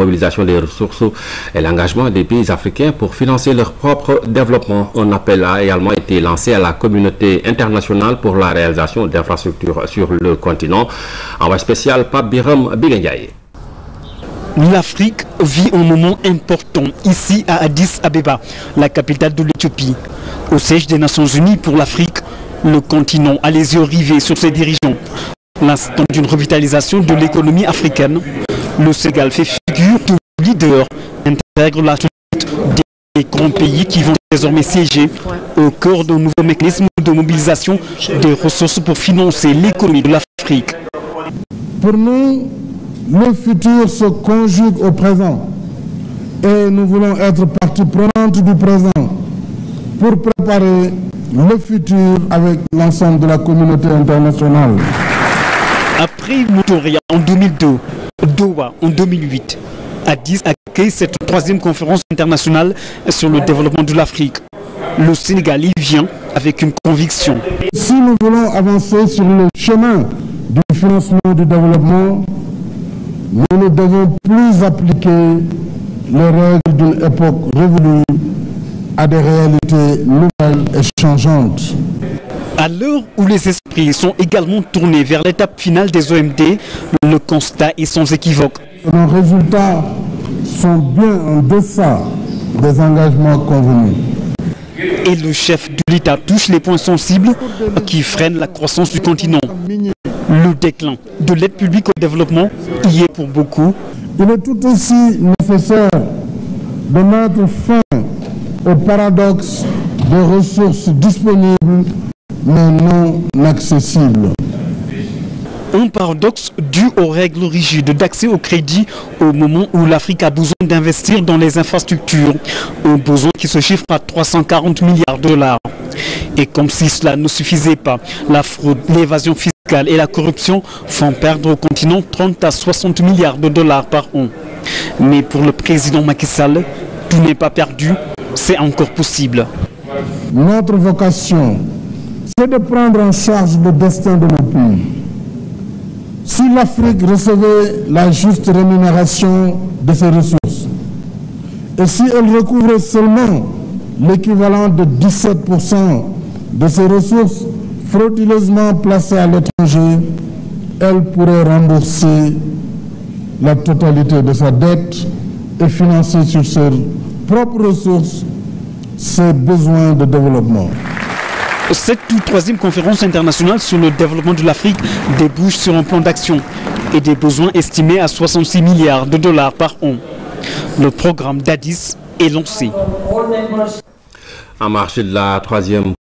mobilisation des ressources et l'engagement des pays africains pour financer leur propre développement. Un appel a également été lancé à la communauté internationale pour la réalisation d'infrastructures sur le continent. Envoyé spécial Pape Biram Bigendiaye. L'Afrique vit un moment important ici à Addis Abeba, la capitale de l'Éthiopie. Au siège des Nations Unies pour l'Afrique, le continent a les yeux rivés sur ses dirigeants. L'instant d'une revitalisation de l'économie africaine, le Sénégal fait figure de leader, intègre la suite des grands pays qui vont désormais siéger au cœur d'un nouveau mécanisme de mobilisation des ressources pour financer l'économie de l'Afrique. Pour nous, le futur se conjugue au présent et nous voulons être partie prenante du présent pour préparer le futur avec l'ensemble de la communauté internationale. Après Motoria en 2002, Doha en 2008, Addis accueille cette troisième conférence internationale sur le développement de l'Afrique. Le Sénégal y vient avec une conviction. Si nous voulons avancer sur le chemin du financement du développement, nous ne devons plus appliquer les règles d'une époque révolue à des réalités nouvelles et changeantes. À l'heure où les esprits sont également tournés vers l'étape finale des OMD, le constat est sans équivoque. Nos résultats sont bien en deçà des engagements convenus. Et le chef de l'État touche les points sensibles qui freinent la croissance du continent. Le déclin de l'aide publique au développement y est pour beaucoup. Il est tout aussi nécessaire de mettre fin au paradoxe des ressources disponibles mais non accessibles. Un paradoxe dû aux règles rigides d'accès au crédit au moment où l'Afrique a besoin d'investir dans les infrastructures. Un besoin qui se chiffre à 340 milliards de dollars. Et comme si cela ne suffisait pas, la fraude, l'évasion fiscale et la corruption font perdre au continent 30 à 60 milliards de dollars par an. Mais pour le président Macky Sall, tout n'est pas perdu, c'est encore possible. Notre vocation, c'est de prendre en charge le destin de nos pays. Si l'Afrique recevait la juste rémunération de ses ressources, et si elle recouvrait seulement l'équivalent de 17% de ses ressources frauduleusement placées à l'étranger, elle pourrait rembourser la totalité de sa dette et financer sur ses propres ressources ses besoins de développement. Cette troisième conférence internationale sur le développement de l'Afrique débouche sur un plan d'action et des besoins estimés à 66 milliards de dollars par an. Le programme d'Addis est lancé. En marche de la troisième